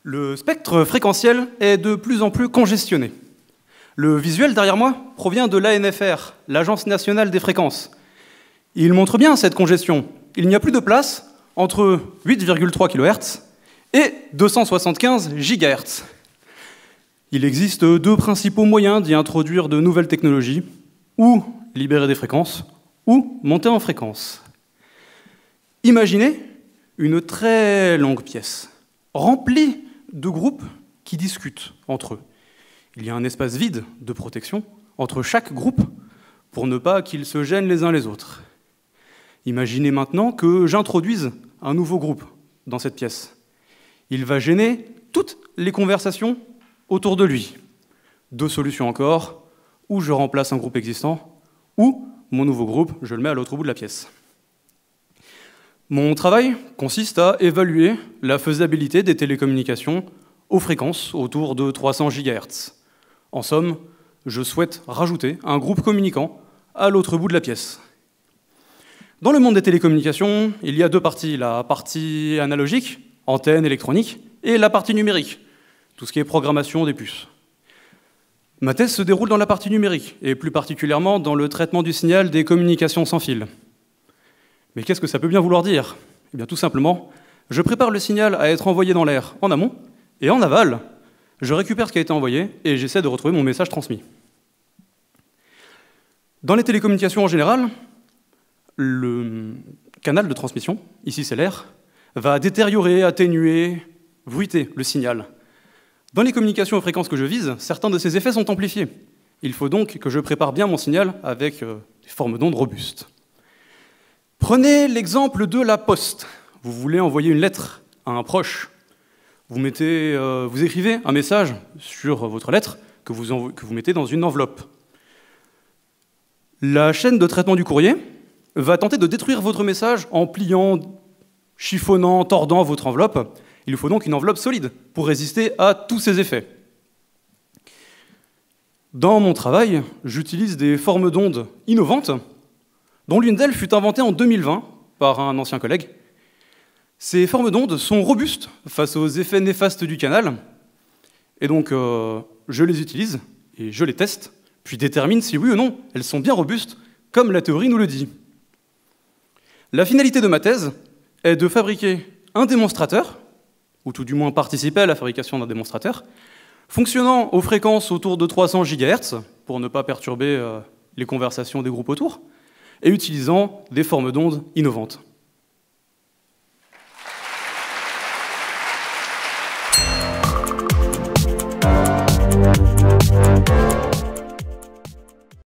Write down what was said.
Le spectre fréquentiel est de plus en plus congestionné. Le visuel derrière moi provient de l'ANFR, l'Agence nationale des fréquences. Il montre bien cette congestion. Il n'y a plus de place entre 8,3 kHz et 275 GHz. Il existe deux principaux moyens d'y introduire de nouvelles technologies, ou libérer des fréquences, ou monter en fréquence. Imaginez une très longue pièce, remplie de groupes qui discutent entre eux. Il y a un espace vide de protection entre chaque groupe pour ne pas qu'ils se gênent les uns les autres. Imaginez maintenant que j'introduise un nouveau groupe dans cette pièce. Il va gêner toutes les conversations autour de lui. Deux solutions encore, ou je remplace un groupe existant, ou mon nouveau groupe, je le mets à l'autre bout de la pièce. Mon travail consiste à évaluer la faisabilité des télécommunications aux fréquences autour de 300 GHz. En somme, je souhaite rajouter un groupe communicant à l'autre bout de la pièce. Dans le monde des télécommunications, il y a deux parties, la partie analogique, antenne électronique, et la partie numérique, tout ce qui est programmation des puces. Ma thèse se déroule dans la partie numérique, et plus particulièrement dans le traitement du signal des communications sans fil. Mais qu'est-ce que ça peut bien vouloir dire? Eh bien tout simplement, je prépare le signal à être envoyé dans l'air en amont, et en aval, je récupère ce qui a été envoyé, et j'essaie de retrouver mon message transmis. Dans les télécommunications en général, le canal de transmission, ici c'est l'air, va détériorer, atténuer, bruiter le signal. Dans les communications aux fréquences que je vise, certains de ces effets sont amplifiés. Il faut donc que je prépare bien mon signal avec des formes d'ondes robustes. Prenez l'exemple de la poste. Vous voulez envoyer une lettre à un proche. Vous écrivez un message sur votre lettre que vous mettez dans une enveloppe. La chaîne de traitement du courrier va tenter de détruire votre message en pliant, chiffonnant, tordant votre enveloppe. Il faut donc une enveloppe solide pour résister à tous ces effets. Dans mon travail, j'utilise des formes d'ondes innovantes, dont l'une d'elles fut inventée en 2020 par un ancien collègue. Ces formes d'ondes sont robustes face aux effets néfastes du canal, et donc je les utilise et je les teste, puis détermine si oui ou non elles sont bien robustes, comme la théorie nous le dit. La finalité de ma thèse est de fabriquer un démonstrateur, ou tout du moins participer à la fabrication d'un démonstrateur, fonctionnant aux fréquences autour de 300 GHz, pour ne pas perturber les conversations des groupes autour, et utilisant des formes d'ondes innovantes.